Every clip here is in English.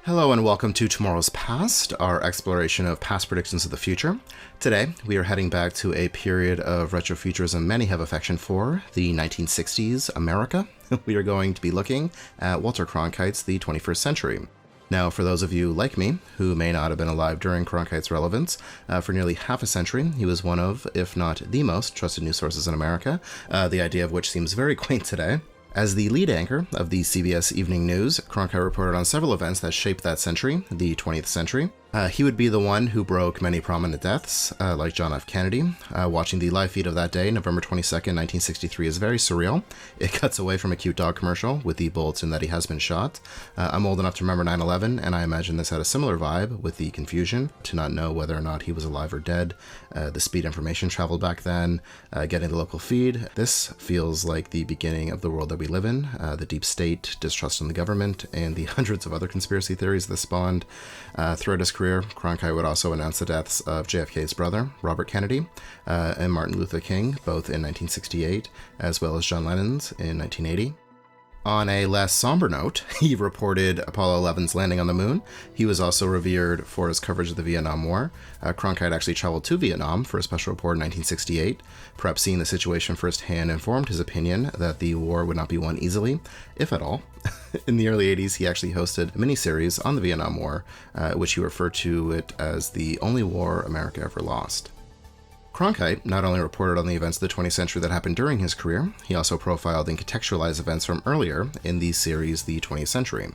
Hello and welcome to Tomorrow's Past, our exploration of past predictions of the future. Today, we are heading back to a period of retrofuturism many have affection for, the 1960s America. We are going to be looking at Walter Cronkite's The 21st Century. Now, for those of you like me, who may not have been alive during Cronkite's relevance, for nearly half a century, he was one of, if not the most, trusted news sources in America, the idea of which seems very quaint today. As the lead anchor of the CBS Evening News, Cronkite reported on several events that shaped that century, the 20th century. He would be the one who broke many prominent deaths, like John F. Kennedy. Watching the live feed of that day, November 22nd, 1963, is very surreal. It cuts away from a cute dog commercial with the bulletin that he has been shot. I'm old enough to remember 9/11, and I imagine this had a similar vibe with the confusion to not know whether or not he was alive or dead. The speed information traveled back then, getting the local feed. This feels like the beginning of the world that we live in, the deep state, distrust in the government, and the hundreds of other conspiracy theories this spawned. Throughout his career, Cronkite would also announce the deaths of JFK's brother, Robert Kennedy, and Martin Luther King, both in 1968, as well as John Lennon's in 1980. On a less somber note, he reported Apollo 11's landing on the moon. He was also revered for his coverage of the Vietnam War. Cronkite actually traveled to Vietnam for a special report in 1968. Perhaps seeing the situation firsthand informed his opinion that the war would not be won easily, if at all. In the early 80s, he actually hosted a miniseries on the Vietnam War, which he referred to it as the only war America ever lost. Cronkite not only reported on the events of the 20th century that happened during his career, he also profiled and contextualized events from earlier in the series The 20th Century.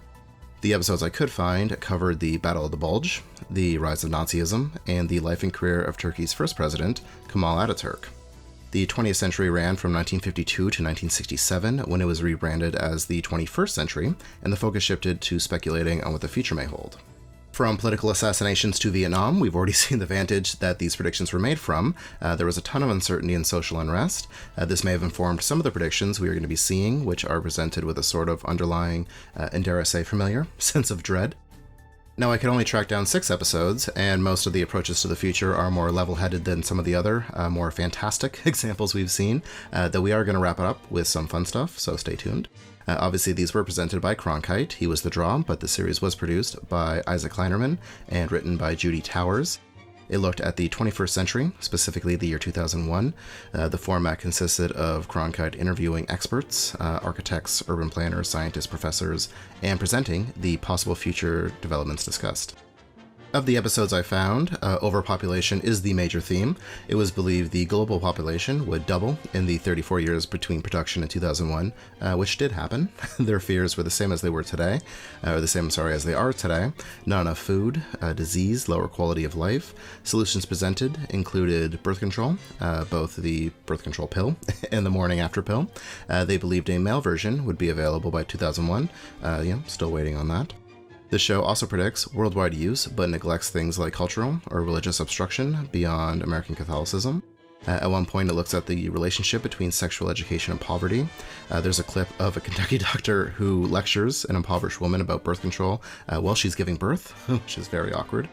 The episodes I could find covered the Battle of the Bulge, the rise of Nazism, and the life and career of Turkey's first president, Kemal Ataturk. The 20th century ran from 1952 to 1967, when it was rebranded as the 21st century, and the focus shifted to speculating on what the future may hold. From political assassinations to Vietnam, we've already seen the vantage that these predictions were made from. There was a ton of uncertainty and social unrest. This may have informed some of the predictions we are going to be seeing, which are presented with a sort of underlying, and dare I say familiar, sense of dread. Now, I could only track down 6 episodes, and most of the approaches to the future are more level-headed than some of the other, more fantastic examples we've seen, though we are going to wrap it up with some fun stuff, so stay tuned. Obviously, these were presented by Cronkite. He was the draw, but the series was produced by Isaac Kleinerman and written by Judy Towers. It looked at the 21st century, specifically the year 2001. The format consisted of Cronkite interviewing experts, architects, urban planners, scientists, professors, and presenting the possible future developments discussed. Of the episodes I found, overpopulation is the major theme. It was believed the global population would double in the 34 years between production and 2001, which did happen. Their fears were the same as they are today. Not enough food, disease, lower quality of life. Solutions presented included birth control, both the birth control pill and the morning after pill. They believed a male version would be available by 2001. Still waiting on that. The show also predicts worldwide use, but neglects things like cultural or religious obstruction beyond American Catholicism. At one point, it looks at the relationship between sexual education and poverty. There's a clip of a Kentucky doctor who lectures an impoverished woman about birth control while she's giving birth, which is very awkward.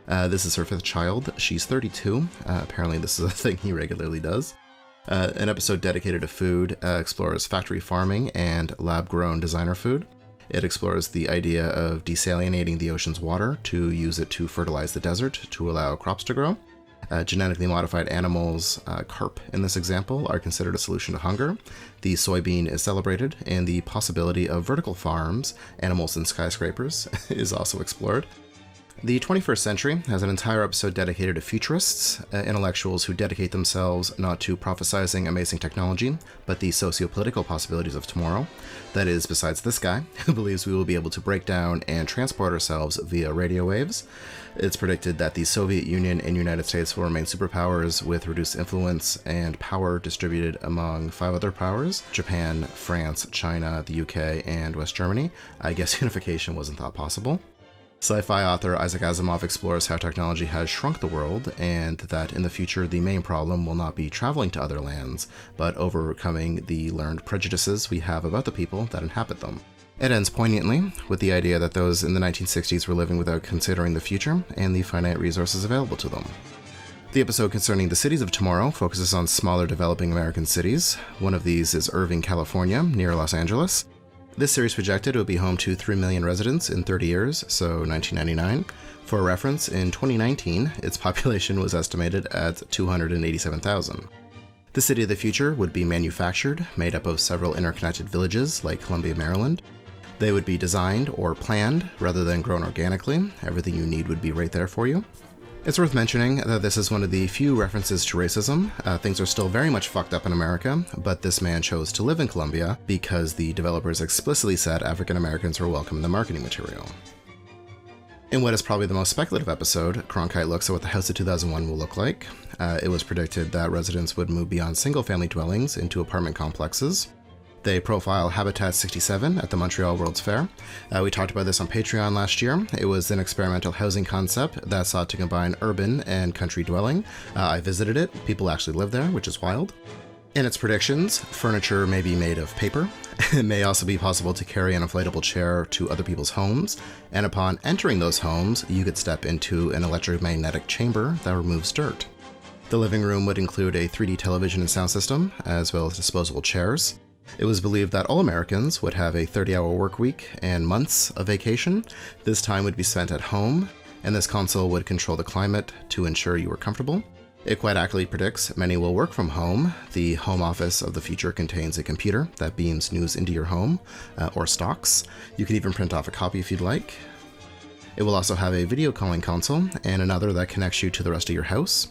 This is her 5th child. She's 32. Apparently, this is a thing he regularly does. An episode dedicated to food explores factory farming and lab-grown designer food. It explores the idea of desalinating the ocean's water to use it to fertilize the desert to allow crops to grow. Genetically modified animals, carp in this example, are considered a solution to hunger. The soybean is celebrated, and the possibility of vertical farms, animals in skyscrapers, is also explored. The 21st century has an entire episode dedicated to futurists, intellectuals who dedicate themselves not to prophesizing amazing technology, but the socio-political possibilities of tomorrow. That is, besides this guy, who believes we will be able to break down and transport ourselves via radio waves. It's predicted that the Soviet Union and United States will remain superpowers with reduced influence and power distributed among 5 other powers: Japan, France, China, the UK, and West Germany. I guess unification wasn't thought possible. Sci-fi author Isaac Asimov explores how technology has shrunk the world, and that in the future the main problem will not be traveling to other lands, but overcoming the learned prejudices we have about the people that inhabit them. It ends poignantly with the idea that those in the 1960s were living without considering the future and the finite resources available to them. The episode concerning the cities of tomorrow focuses on smaller developing American cities. One of these is Irving, California, near Los Angeles. This series projected it would be home to 3 million residents in 30 years, so 1999. For reference, in 2019, its population was estimated at 287,000. The city of the future would be manufactured, made up of several interconnected villages like Columbia, Maryland. They would be designed or planned rather than grown organically. Everything you need would be right there for you. It's worth mentioning that this is one of the few references to racism. Things are still very much fucked up in America, but this man chose to live in Columbia because the developers explicitly said African Americans were welcome in the marketing material. In what is probably the most speculative episode, Cronkite looks at what the house of 2001 will look like. It was predicted that residents would move beyond single-family dwellings into apartment complexes. They profile Habitat 67 at the Montreal World's Fair. We talked about this on Patreon last year. It was an experimental housing concept that sought to combine urban and country dwelling. I visited it. People actually live there, which is wild. In its predictions, furniture may be made of paper. It may also be possible to carry an inflatable chair to other people's homes, and upon entering those homes, you could step into an electromagnetic chamber that removes dirt. The living room would include a 3D television and sound system, as well as disposable chairs. It was believed that all Americans would have a 30-hour work week and months of vacation. This time would be spent at home, and this console would control the climate to ensure you were comfortable. It quite accurately predicts many will work from home. The home office of the future contains a computer that beams news into your home, or stocks. You can even print off a copy if you'd like. It will also have a video calling console and another that connects you to the rest of your house.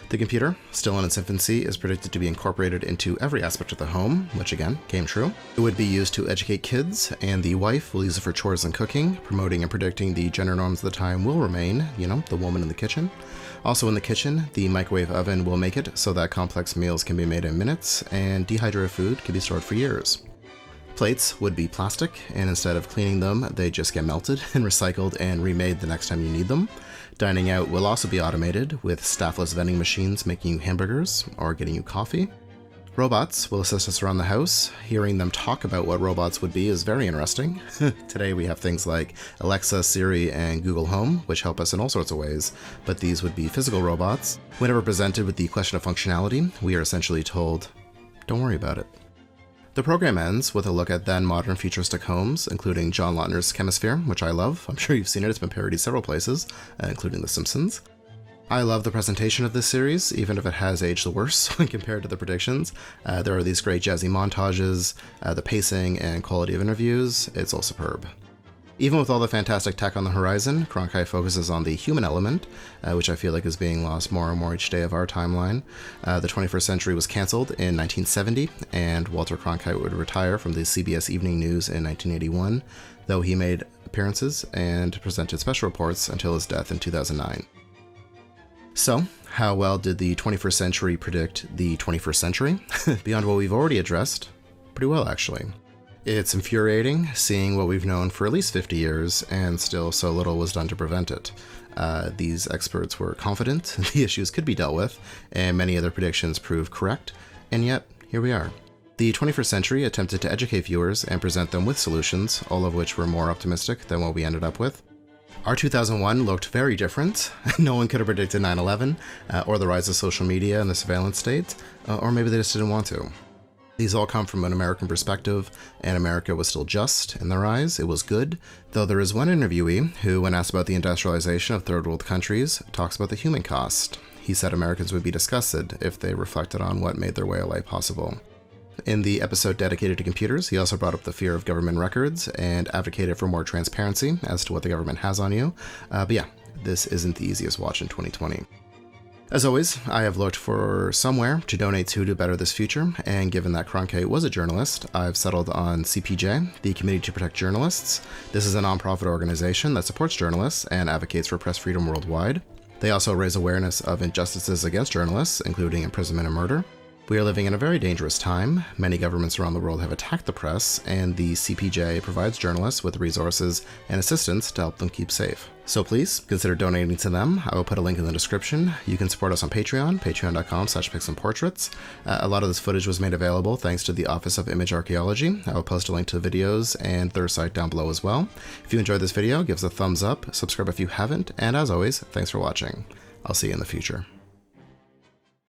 The computer, still in its infancy, is predicted to be incorporated into every aspect of the home, which again, came true. It would be used to educate kids, and the wife will use it for chores and cooking, promoting and predicting the gender norms of the time will remain, the woman in the kitchen. Also in the kitchen, the microwave oven will make it so that complex meals can be made in minutes, and dehydrated food can be stored for years. Plates would be plastic, and instead of cleaning them, they just get melted and recycled and remade the next time you need them. Dining out will also be automated, with staffless vending machines making you hamburgers or getting you coffee. Robots will assist us around the house. Hearing them talk about what robots would be is very interesting. Today we have things like Alexa, Siri, and Google Home, which help us in all sorts of ways, but these would be physical robots. Whenever presented with the question of functionality, we are essentially told, don't worry about it. The program ends with a look at then modern futuristic homes, including John Lautner's Chemisphere, which I love. I'm sure you've seen it. It's been parodied several places, including The Simpsons. I love the presentation of this series, even if it has aged the worse when compared to the predictions. There are these great jazzy montages, the pacing and quality of interviews. It's all superb. Even with all the fantastic tech on the horizon, Cronkite focuses on the human element, which I feel like is being lost more and more each day of our timeline. The 21st Century was cancelled in 1970, and Walter Cronkite would retire from the CBS Evening News in 1981, though he made appearances and presented special reports until his death in 2009. So, how well did the 21st century predict the 21st century? Beyond what we've already addressed, pretty well actually. It's infuriating seeing what we've known for at least 50 years and still so little was done to prevent it. These experts were confident the issues could be dealt with, and many other predictions proved correct, and yet, here we are. The 21st century attempted to educate viewers and present them with solutions, all of which were more optimistic than what we ended up with. Our 2001 looked very different. No one could have predicted 9/11, or the rise of social media and the surveillance state, or maybe they just didn't want to. These all come from an American perspective, and America was still just in their eyes. It was good, though there is one interviewee who, when asked about the industrialization of third world countries, talks about the human cost. He said Americans would be disgusted if they reflected on what made their way of life possible. In the episode dedicated to computers, he also brought up the fear of government records and advocated for more transparency as to what the government has on you. But yeah, this isn't the easiest watch in 2020. As always, I have looked for somewhere to donate to better this future, and given that Cronkite was a journalist, I've settled on CPJ, the Committee to Protect Journalists. This is a nonprofit organization that supports journalists and advocates for press freedom worldwide. They also raise awareness of injustices against journalists, including imprisonment and murder. We are living in a very dangerous time. Many governments around the world have attacked the press, and the CPJ provides journalists with resources and assistance to help them keep safe. So please consider donating to them. I will put a link in the description. You can support us on Patreon, patreon.com/picsandportraits. A lot of this footage was made available thanks to the Office of Image Archaeology. I will post a link to the videos and their site down below as well. If you enjoyed this video, give us a thumbs up, subscribe if you haven't, and as always, thanks for watching. I'll see you in the future.